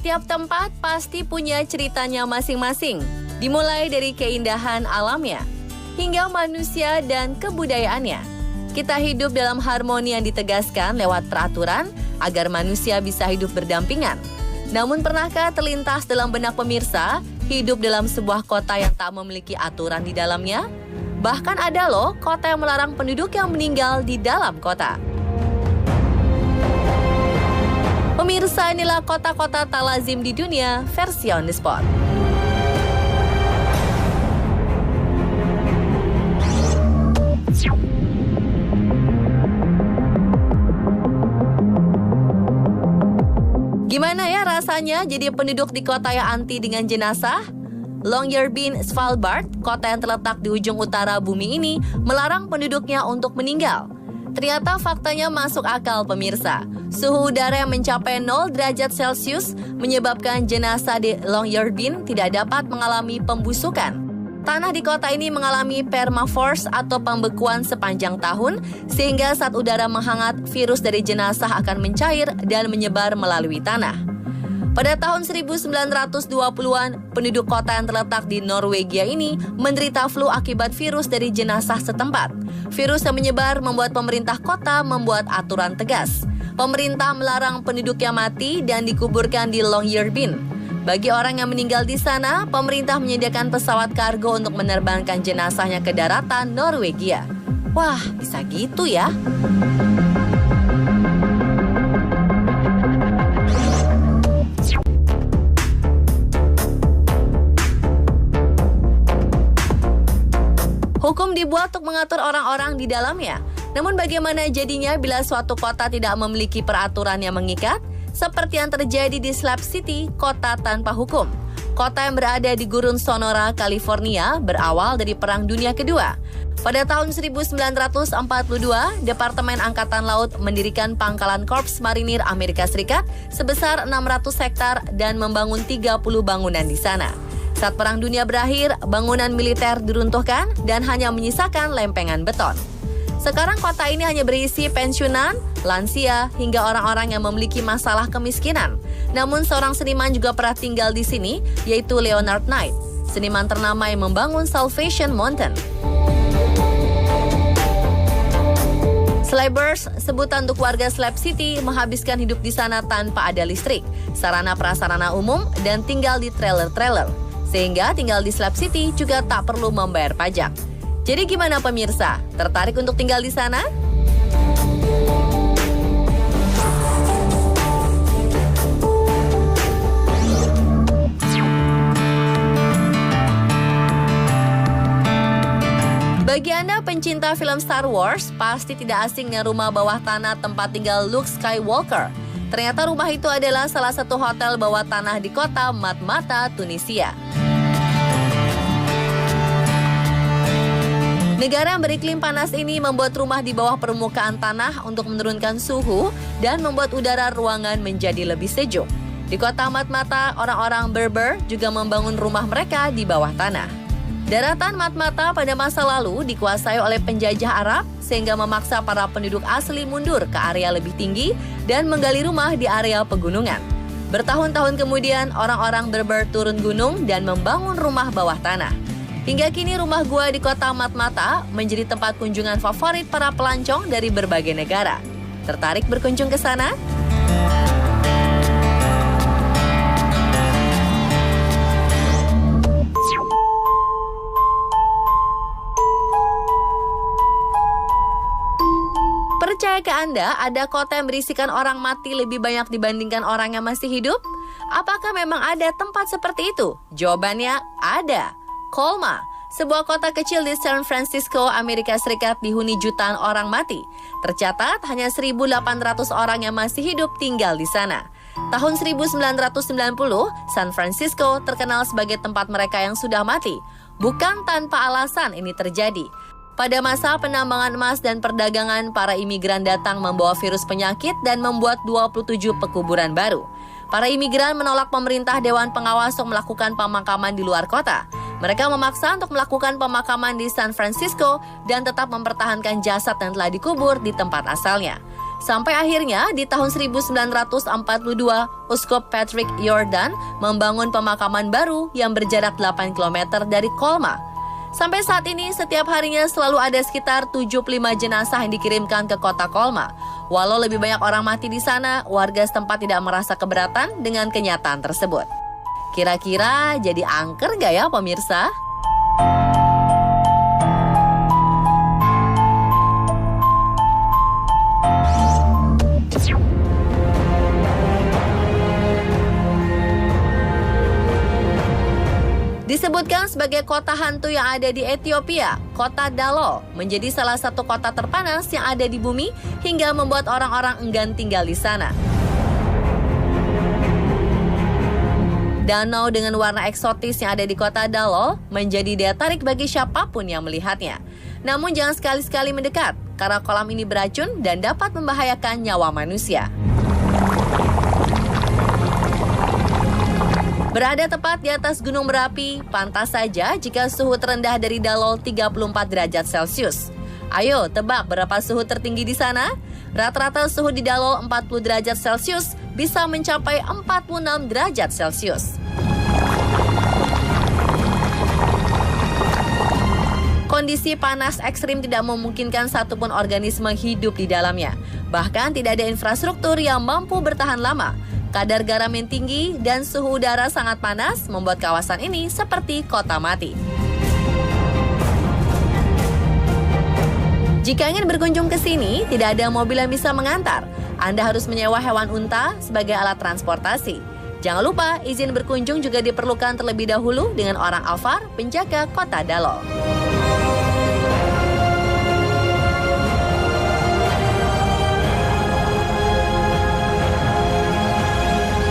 Setiap tempat pasti punya ceritanya masing-masing, dimulai dari keindahan alamnya, hingga manusia dan kebudayaannya. Kita hidup dalam harmoni yang ditegaskan lewat peraturan agar manusia bisa hidup berdampingan. Namun pernahkah terlintas dalam benak pemirsa, hidup dalam sebuah kota yang tak memiliki aturan di dalamnya? Bahkan ada loh kota yang melarang penduduk yang meninggal di dalam kota. Pemirsa, inilah kota-kota tak lazim di dunia versi On The Spot. Gimana ya rasanya jadi penduduk di kota yang anti dengan jenazah? Longyearbyen, Svalbard, kota yang terletak di ujung utara bumi ini, melarang penduduknya untuk meninggal. Ternyata faktanya masuk akal pemirsa. Suhu udara yang mencapai 0 derajat Celcius menyebabkan jenazah di Longyearbyen tidak dapat mengalami pembusukan. Tanah di kota ini mengalami permafrost atau pembekuan sepanjang tahun, sehingga saat udara menghangat, virus dari jenazah akan mencair dan menyebar melalui tanah. Pada tahun 1920-an, penduduk kota yang terletak di Norwegia ini menderita flu akibat virus dari jenazah setempat. Virus yang menyebar membuat pemerintah kota membuat aturan tegas. Pemerintah melarang penduduknya mati dan dikuburkan di Longyearbyen. Bagi orang yang meninggal di sana, pemerintah menyediakan pesawat kargo untuk menerbangkan jenazahnya ke daratan Norwegia. Wah, bisa gitu ya? Hukum dibuat untuk mengatur orang-orang di dalamnya. Namun bagaimana jadinya bila suatu kota tidak memiliki peraturan yang mengikat? Seperti yang terjadi di Slab City, kota tanpa hukum. Kota yang berada di Gurun Sonora, California, berawal dari Perang Dunia Kedua. Pada tahun 1942, Departemen Angkatan Laut mendirikan pangkalan Korps Marinir Amerika Serikat sebesar 600 hektar dan membangun 30 bangunan di sana. Saat Perang Dunia berakhir, bangunan militer diruntuhkan dan hanya menyisakan lempengan beton. Sekarang kota ini hanya berisi pensiunan, lansia, hingga orang-orang yang memiliki masalah kemiskinan. Namun seorang seniman juga pernah tinggal di sini, yaitu Leonard Knight, seniman ternama yang membangun Salvation Mountain. Slabbers, sebutan untuk warga Slab City, menghabiskan hidup di sana tanpa ada listrik, sarana prasarana umum, dan tinggal di trailer-trailer. Sehingga tinggal di Slab City juga tak perlu membayar pajak. Jadi gimana pemirsa? Tertarik untuk tinggal di sana? Bagi Anda pencinta film Star Wars, pasti tidak asing dengan rumah bawah tanah tempat tinggal Luke Skywalker. Ternyata rumah itu adalah salah satu hotel bawah tanah di kota Matmata, Tunisia. Negara yang beriklim panas ini membuat rumah di bawah permukaan tanah untuk menurunkan suhu dan membuat udara ruangan menjadi lebih sejuk. Di kota Matmata, orang-orang Berber juga membangun rumah mereka di bawah tanah. Daratan Matmata pada masa lalu dikuasai oleh penjajah Arab sehingga memaksa para penduduk asli mundur ke area lebih tinggi dan menggali rumah di area pegunungan. Bertahun-tahun kemudian, orang-orang Berber turun gunung dan membangun rumah bawah tanah. Hingga kini rumah gua di kota Matmata menjadi tempat kunjungan favorit para pelancong dari berbagai negara. Tertarik berkunjung ke sana? Percayakah Anda ada kota yang berisikan orang mati lebih banyak dibandingkan orang yang masih hidup? Apakah memang ada tempat seperti itu? Jawabannya ada. Colma, sebuah kota kecil di San Francisco, Amerika Serikat dihuni jutaan orang mati. Tercatat hanya 1.800 orang yang masih hidup tinggal di sana. Tahun 1990, San Francisco terkenal sebagai tempat mereka yang sudah mati. Bukan tanpa alasan ini terjadi. Pada masa penambangan emas dan perdagangan, para imigran datang membawa virus penyakit dan membuat 27 pekuburan baru. Para imigran menolak pemerintah Dewan Pengawas untuk melakukan pemakaman di luar kota. Mereka memaksa untuk melakukan pemakaman di San Francisco dan tetap mempertahankan jasad yang telah dikubur di tempat asalnya. Sampai akhirnya di tahun 1942, Uskup Patrick Jordan membangun pemakaman baru yang berjarak 8 km dari Colma. Sampai saat ini, setiap harinya selalu ada sekitar 75 jenazah yang dikirimkan ke kota Colma. Walau lebih banyak orang mati di sana, warga setempat tidak merasa keberatan dengan kenyataan tersebut. Kira-kira jadi angker gak ya pemirsa? Disebutkan sebagai kota hantu yang ada di Ethiopia, kota Dalo menjadi salah satu kota terpanas yang ada di bumi hingga membuat orang-orang enggan tinggal di sana. Danau dengan warna eksotis yang ada di kota Dalo menjadi daya tarik bagi siapapun yang melihatnya. Namun jangan sekali-sekali mendekat, karena kolam ini beracun dan dapat membahayakan nyawa manusia. Berada tepat di atas gunung berapi, pantas saja jika suhu terendah dari Dalo 34 derajat Celcius. Ayo tebak berapa suhu tertinggi di sana? Rata-rata suhu di Dalo 40 derajat Celcius bisa mencapai 46 derajat Celcius. Kondisi panas ekstrim tidak memungkinkan satupun organisme hidup di dalamnya. Bahkan tidak ada infrastruktur yang mampu bertahan lama. Kadar garam yang tinggi dan suhu udara sangat panas membuat kawasan ini seperti kota mati. Jika ingin berkunjung ke sini, tidak ada mobil yang bisa mengantar. Anda harus menyewa hewan unta sebagai alat transportasi. Jangan lupa, izin berkunjung juga diperlukan terlebih dahulu dengan orang Alvar, penjaga kota Dalo.